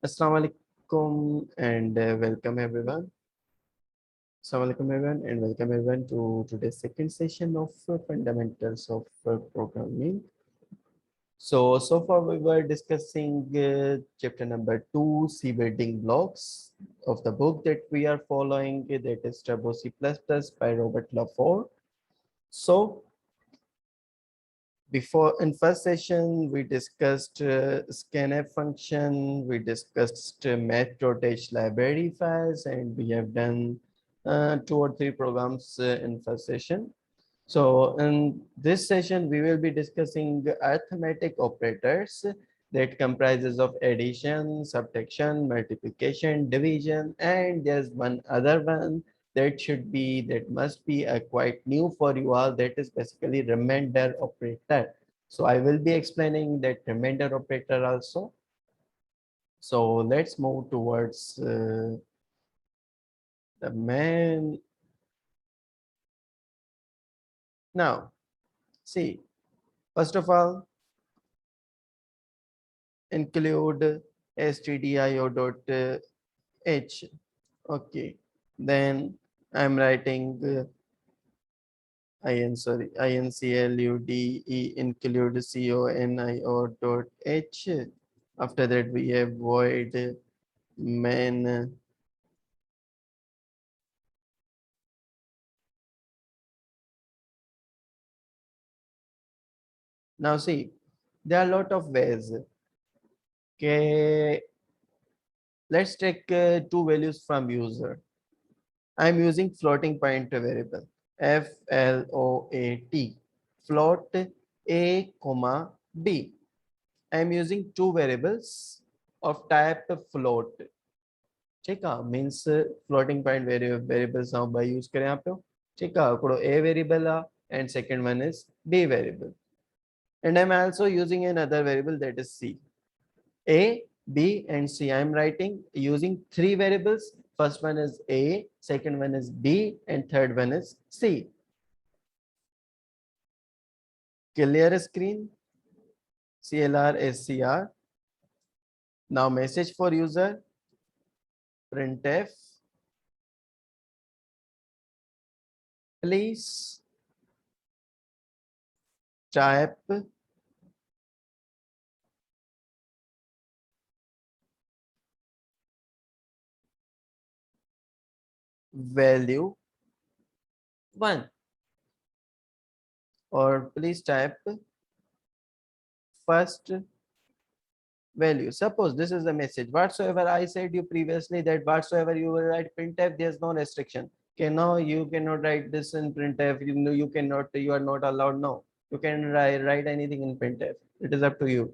Assalamu alaikum and welcome everyone. Assalamu alaikum everyone and welcome everyone to today's second session of fundamentals of programming. So far we were discussing chapter number 2, C building blocks of the book that we are following, that is Turbo C++ by Robert LaFleur. So before in first session we discussed scanf function, we discussed math.h library files, and we have done 2 or 3 programs in first session. So in this session we will be discussing arithmetic operators that comprises of addition, subtraction, multiplication, division, and there's one other one that must be quite new for you all, that is basically remainder operator. So I will be explaining that remainder operator also. So let's move towards the main. Now see, first of all, include stdio.h. Okay, then I'm writing include include conio dot h. After that we have void main. Now see, there are a lot of ways. Okay, let's take 2 values from user. I'm using floating point variable float, float a comma b. I'm using 2 variables of type float. ठीक है, means floating point variables हम by use करें यहाँ पे. ठीक है, कोई a variable and second one is b variable, and I'm also using another variable that is c. A, B, and C. I'm writing using 3 variables. First one is A, second one is B, and third one is C. Clear screen, CLR, SCR. Now message for user, printf, please type value 1, or please type first value. Suppose this is the message. Whatsoever I said you previously, that whatsoever you will write printf, there's no restriction. Okay, no, you cannot write this in printf. You know, you cannot, you are not allowed. No, you can write anything in printf. It is up to you.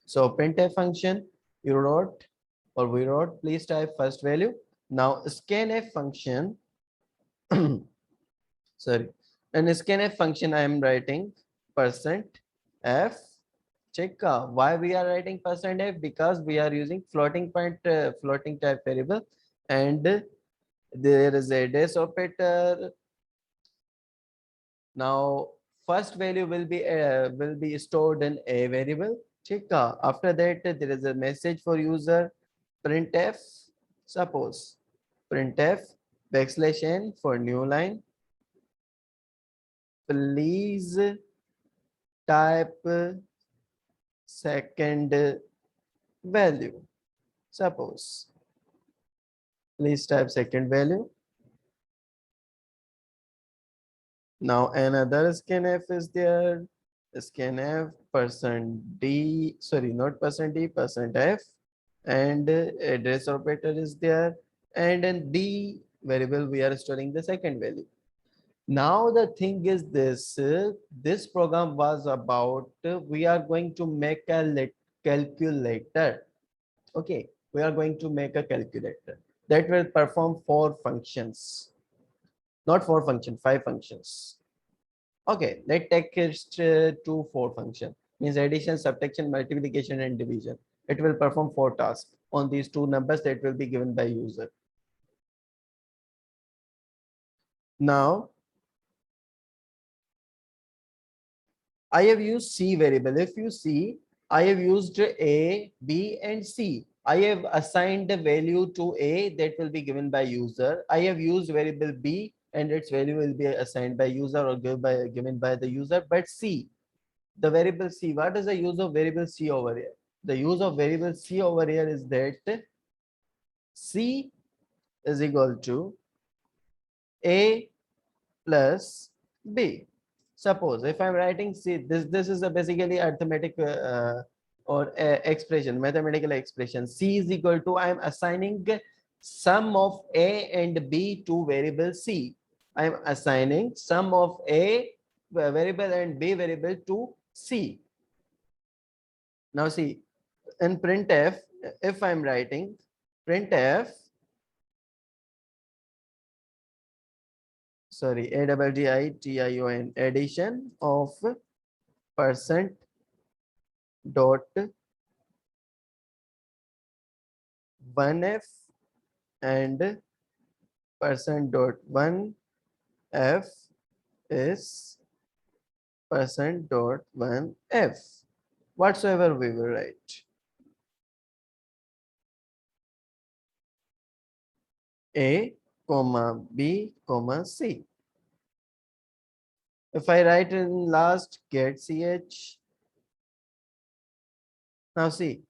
So printf function, you wrote or we wrote, please type first value. Now scanf function, sorry, in scanf function I am writing %f. Check why we are writing %f, because we are using floating point floating type variable, and there is a dash operator. Now first value will be stored in a variable. Check after that there is a message for user, printf. Suppose printf \n for new line, please type second value. Suppose please type second value. Now another scanf is there, scanf %d, sorry, not %d, %f, and address operator is there, and in b variable we are storing the second value. Now the thing is this, this program was about, we are going to make a calculator. Okay, we are going to make a calculator that will perform 4 functions, not 4 functions, 5 functions. Okay, let's take it to 4 function, means addition, subtraction, multiplication, and division. It will perform 4 tasks on these 2 numbers that will be given by user. Now I have used C variable. If you see, I have used A, B, and C. I have assigned the value to A that will be given by user. I have used variable B and its value will be assigned by user or given by the user. But C, the variable C, what is the use of variable C over here? The use of variable C over here is that C is equal to A plus B. Suppose if I'm writing C, this is a basically arithmetic or expression, mathematical expression. C is equal to, I'm assigning sum of A and B to variable C. I'm assigning sum of A variable and B variable to C. Now see, in printf, if I'm writing printf, sorry, ADDITION, addition of percent dot 1f and percent dot 1f is percent dot 1f, whatsoever we will write. A comma B comma C. If I write in last get ch, now see,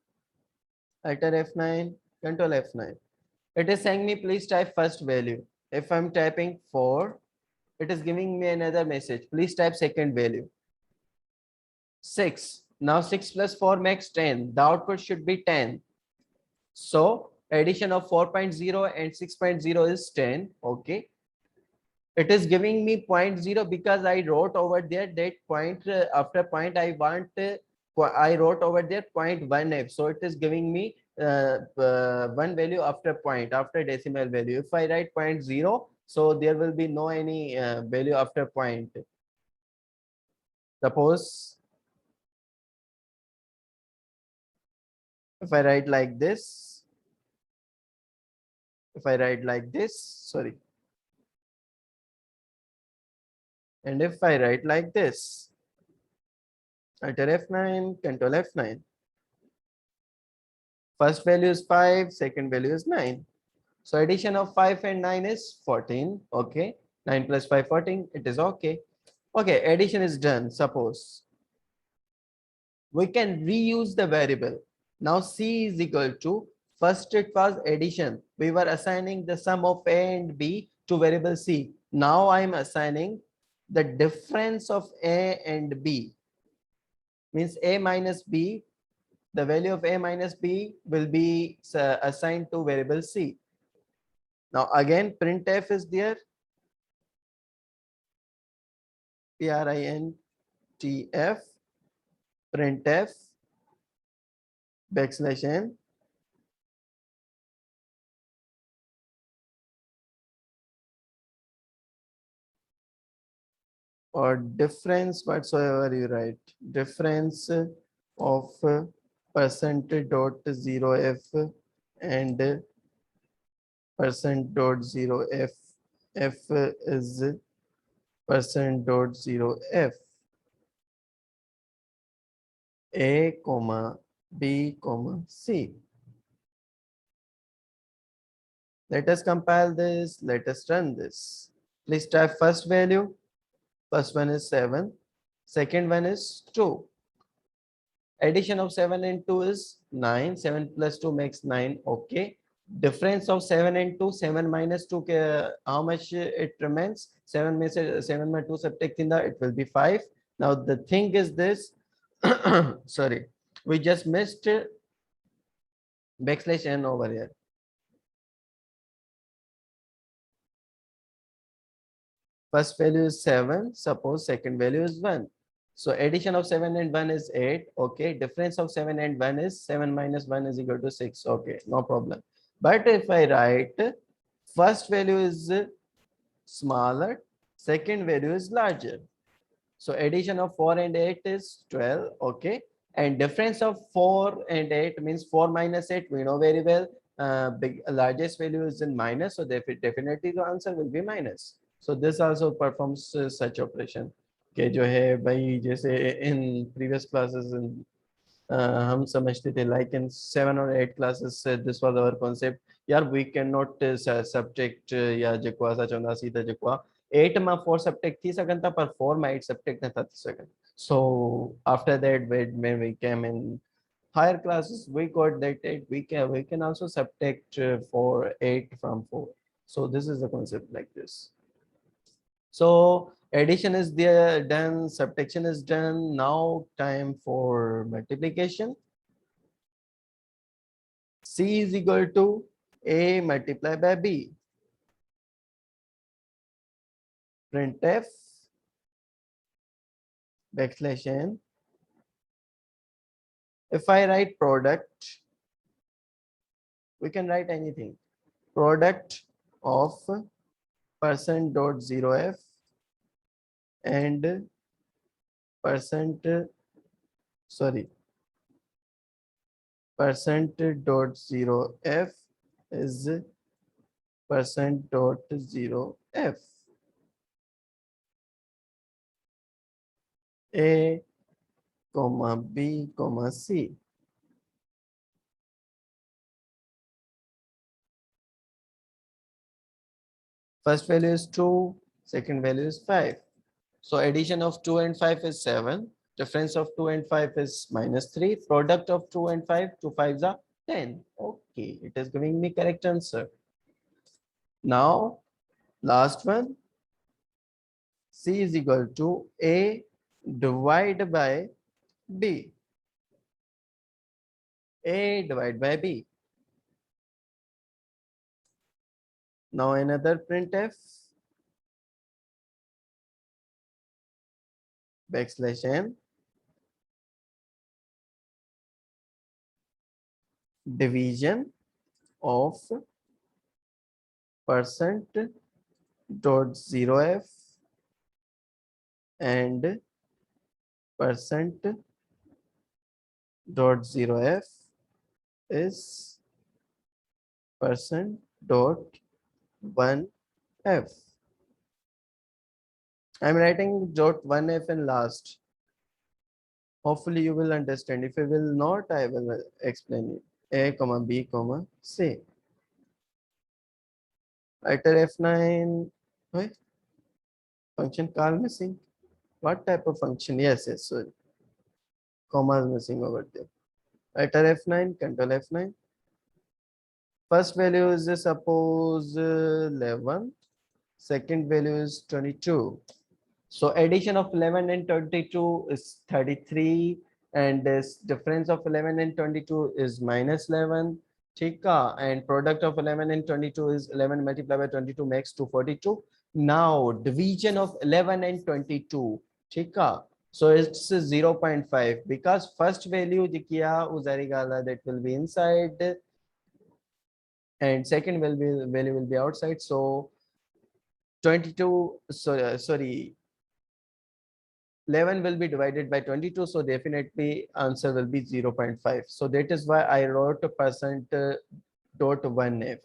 alter F9, control F9. It is saying me please type first value. If I'm typing 4, it is giving me another message. Please type second value. 6. Now 6 plus 4 makes 10. The output should be 10. So addition of 4.0 and 6.0 is 10. Okay. It is giving me 0.0 because I wrote over there that point after point I want I wrote over there 0.1f. So it is giving me one value after point, after decimal value. If I write 0.0, so there will be no any value after point. Suppose if I write like this, sorry, and if I write like this, alter F9, control F9. First value is 5, second value is 9. So addition of 5 and 9 is 14. Okay. 9 plus 5, 14. It is okay. Okay. Addition is done. Suppose we can reuse the variable. Now C is equal to, first it was addition. We were assigning the sum of A and B to variable C. Now I am assigning the difference of A and B. Means A minus B, the value of A minus B will be assigned to variable C. Now again printf is there, printf, printf backslash n or difference whatsoever you write, difference of percent dot 0f and percent dot 0f, f is percent dot 0f, A comma B comma C. Let us compile this, let us run this. Please type first value. First one is 7, second one is 2. Addition of 7 and 2 is 9. 7 plus 2 makes 9. Okay. Difference of 7 and 2, 7 minus 2, how much it remains? 7 means 7 by 2 subtracting that, it will be 5. Now the thing is this, sorry, we just missed backslash n over here. First value is 7. Suppose second value is 1. So addition of 7 and 1 is 8. Okay. Difference of 7 and 1 is 7 minus 1 is equal to 6. Okay. No problem. But if I write first value is smaller, second value is larger. So addition of 4 and 8 is 12. Okay. And difference of 4 and 8 means 4 minus 8. We know very well. Largest value is in minus. So definitely the answer will be minus. So this also performs such operation. कि जो है भाई जैसे in previous classes in हम समझते थे like in 7 or 8 classes this was our concept यार we cannot subject या जेको असां चवंदासीं त जेको आहे 8 मां 4 subject थी सघनि था पर 4 मां 8 subject नथा थी सघनि so after that when we came in higher classes we got that we can also subtract for 8 from 4 so this is the concept like this so addition is there done subtraction is done now time for multiplication c is equal to a multiplied by b printf backslash n if I write product we can write anything product of percent dot zero f and percent sorry percent dot zero f is percent dot zero f a comma b comma c first value is 2 second value is 5 so addition of 2 and 5 is 7 difference of 2 and 5 is -3 product of 2 and 5 2 5s are 10 okay it is giving me correct answer now last one c is equal to a divided by b a divided by b now another printf backslash n division of percent dot zero f and percent dot zero f is percent dot one f. I'm writing dot one f in last. Hopefully you will understand. If you will not, I will explain it. A comma B comma C. Writer F9. Wait, function call missing. What type of function? Yes, sorry. Comma is missing over there. Writer F9, control F9. First value is suppose 11. Second value is 22. So addition of 11 and 22 is 33 and this difference of 11 and 22 is -11. Chika and product of 11 and 22 is 11 multiplied by 22 makes 242. Now division of 11 and 22. Chika. So it's 0.5 because first value that will be inside and second value will be outside. So 22 sorry 11 will be divided by 22 so definitely answer will be 0.5 so that is why I wrote a percent dot 1f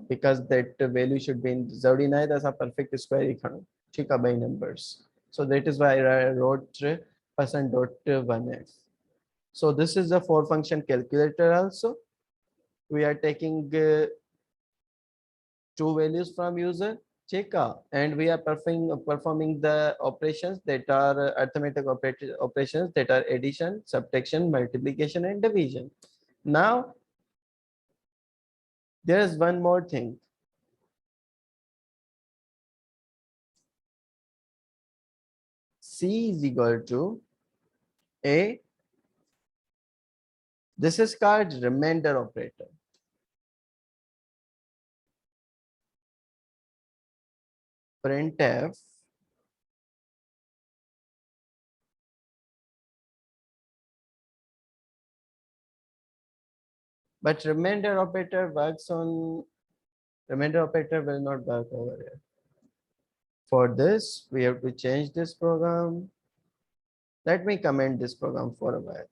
because that value should be in जरूरी ना है तो ऐसा perfect square ही खड़ो ठीक है by numbers so that is why I wrote percent dot 1f so this is the four function calculator also we are taking two values from user Cheka, and we are performing the operations that are arithmetic operations that are addition, subtraction, multiplication, and division. Now, there is one more thing. C is equal to A. This is called remainder operator. Printf but remainder operator will not work over here. For this, we have to change this program. Let me comment this program for a while.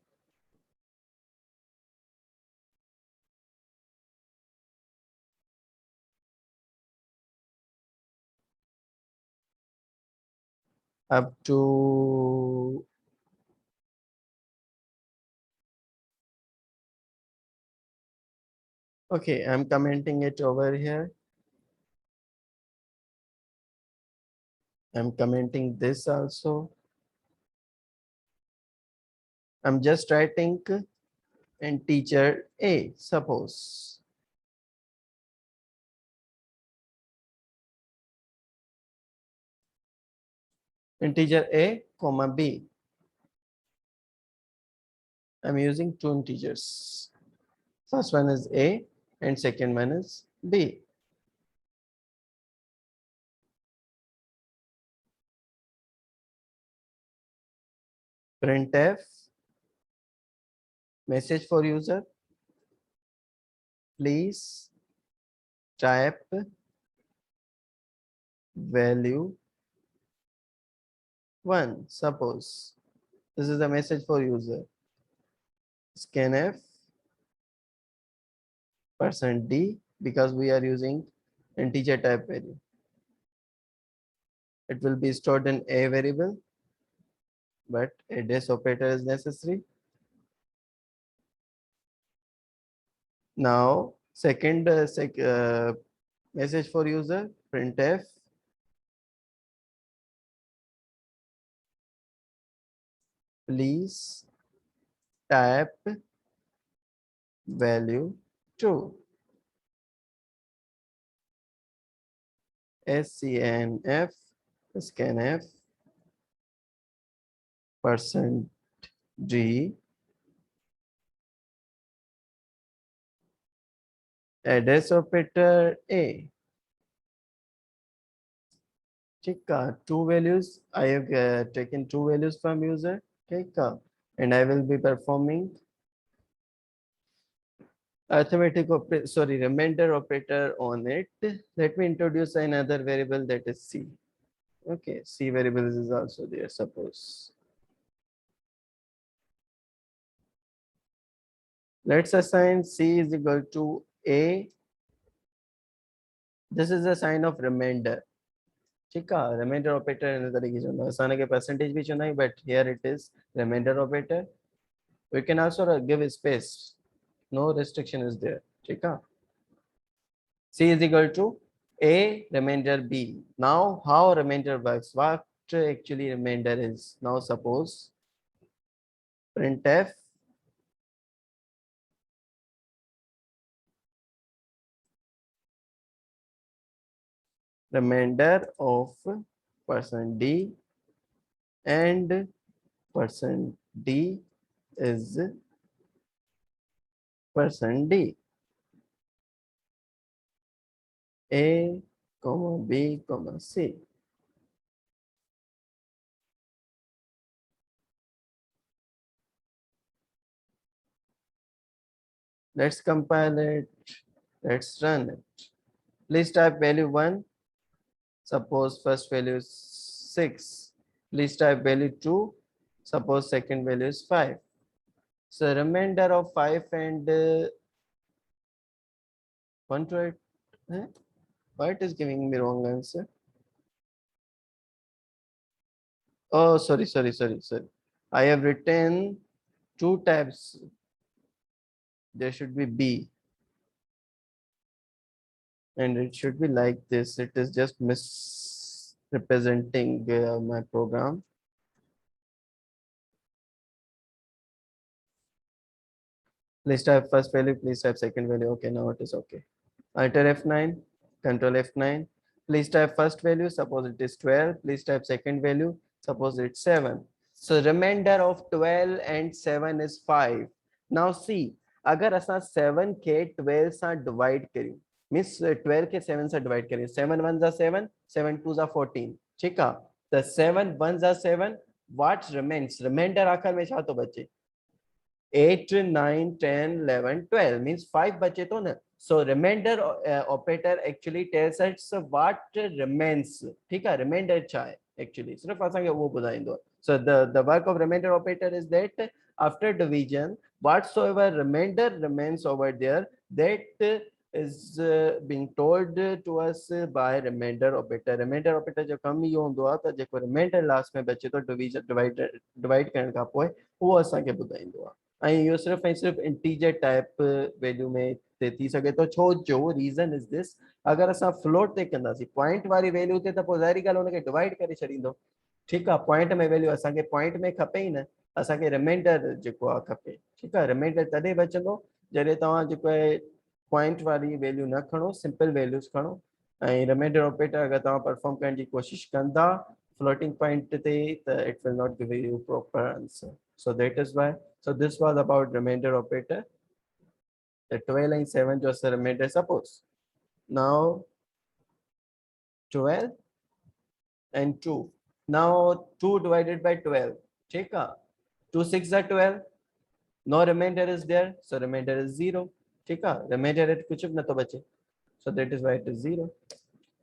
Up to Okay, I'm commenting it over here. I'm commenting this also. I'm just writing integer A, suppose. Integer A, comma B. I'm using two integers. First one is A and second one is B. Printf, message for user, please type value 1. Suppose this is the message for user. Scanf %d, because we are using integer type value. It will be stored in a variable, but a dash operator is necessary. Now, second message for user, printf, please type value 2. scanf %d address operator a. Two values. I have taken two values from user. And I will be performing remainder operator on it. Let me introduce another variable, that is c. Okay, c variables is also there. Suppose let's assign c is equal to a. This is a sign of remainder. Remainder operator in तरीके से होना आसान है कि percentage भी चुना है, but here it is remainder operator. We can also give space. No restriction is there. C is equal to A remainder B. Now how remainder works? What actually remainder is? Now suppose printf remainder of %d and %d is %d. A, B, C. Let's compile it. Let's run it. Please type value 1. Suppose first value is 6. Please type value 2. Suppose second value is 5. So remainder of 5 and 1 to 8. Why it is giving me wrong answer? Oh, sorry. I have written two tabs. There should be B. And it should be like this. It is just misrepresenting my program. Please type first value, please type second value. Okay, now it is okay. Alter F9, Control F9. Please type first value, suppose it is 12. Please type second value, suppose it's 7. So remainder of 12 and 7 is 5. Now see, अगर असा 7 के 12 सा divide करें, means 12 के 7 सा divide करें, 7 1s are 7, 7 2s are 14. ठीक है? The 7 1s are 7. What remains? Remainder आखिर में क्या तो बचे? 8 9 10 11 12 means 5 बचे तो ना. So remainder operator actually tells us what remains. ठीक है? Remainder क्या है actually? सिर्फ असांखे वो ॿुधाईंदो. So the work of remainder operator is that after division, whatsoever remainder remains over there, that is being told to us by remainder operator. Remainder operator जो कम ही होंदो आहे त जेको remainder last में बचे तो division divide करण खां पोइ उहो असांखे ॿुधाईंदो आहे. ऐं इहो सिर्फ़ु ऐं सिर्फ़ु इंटीजर टाइप वैल्यू में ते थी सके तो छो जो रीज़न इज़ दिस अगर असां फ्लोट ते कंदासीं पॉइंट वारी वैल्यू ते त पोइ ज़ाहिरी ॻाल्हि हुनखे डिवाइड करे छॾींदो ठीकु आहे पॉइंट में वैल्यू असांखे पॉइंट में खपे ई न असांखे रिमाइंडर जेको आहे खपे ठीकु आहे रिमाइंडर तॾहिं बचंदो जॾहिं तव्हां जेको आहे पॉइंट वारी वैल्यू न खणो सिंपल वैल्यूज़ खणो ऐं रिमाइंडर ऑपरेटर अगर तव्हां परफॉर्म करण जी कोशिशि कंदा floating point ते त it will not give you proper answer so that is why so this was about remainder operator the 12 and 7 just a remainder suppose now 12 and 2 now 2 divided by 12 ठीक है 2 6 are 12 no remainder is there so remainder is 0 ठीक है remainder it कुछ भी ना तो बचे so that is why it is 0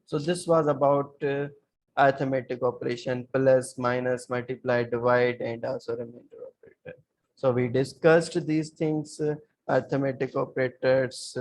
so this was about arithmetic operation plus minus multiply divide and also remainder operator so we discussed these things arithmetic operators